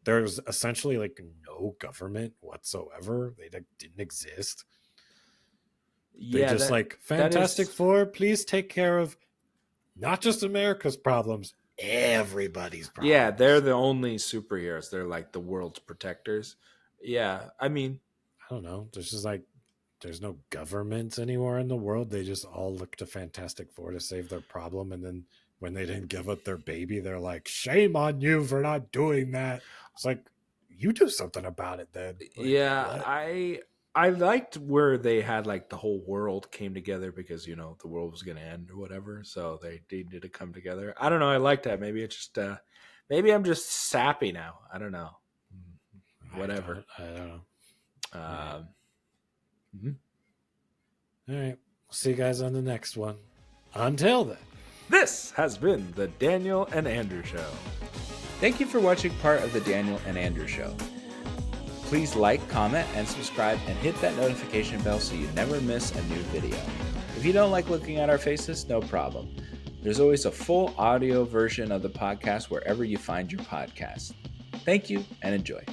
Speaker 2: There's essentially like no government whatsoever. They like, didn't exist. They
Speaker 1: yeah,
Speaker 2: just
Speaker 1: that
Speaker 2: like
Speaker 1: that
Speaker 2: Fantastic
Speaker 1: is
Speaker 2: Four. Please take care of not just America's problems, everybody's
Speaker 1: yeah, they're
Speaker 2: problems.
Speaker 1: the only superheroes. They're like the world's protectors. Yeah, I mean,
Speaker 2: I don't know. There's just like there's no governments anywhere in the world. They just all look to Fantastic Four to save their problem, and then when they didn't give up their baby, they're like, "Shame on you for not doing that." It's like you do something about it, then. Like
Speaker 1: yeah,
Speaker 2: what?
Speaker 1: I liked where they had like the whole world came together because the world was going to end or whatever, so they needed to come together. I don't know, I like that. Maybe it's just maybe I'm just sappy now. I don't know. Whatever.
Speaker 2: I don't know. All right,
Speaker 1: Um, mhm.
Speaker 2: all right. We'll see you guys on the next one. Until then.
Speaker 1: This has been the Daniel and Andrew Show. Thank you for watching part of the Daniel and Andrew Show. Please like, comment, and subscribe, and hit that notification bell so you never miss a new video. If you don't like looking at our faces, no problem. There's always a full audio version of the podcast wherever you find your podcast. Thank you and enjoy.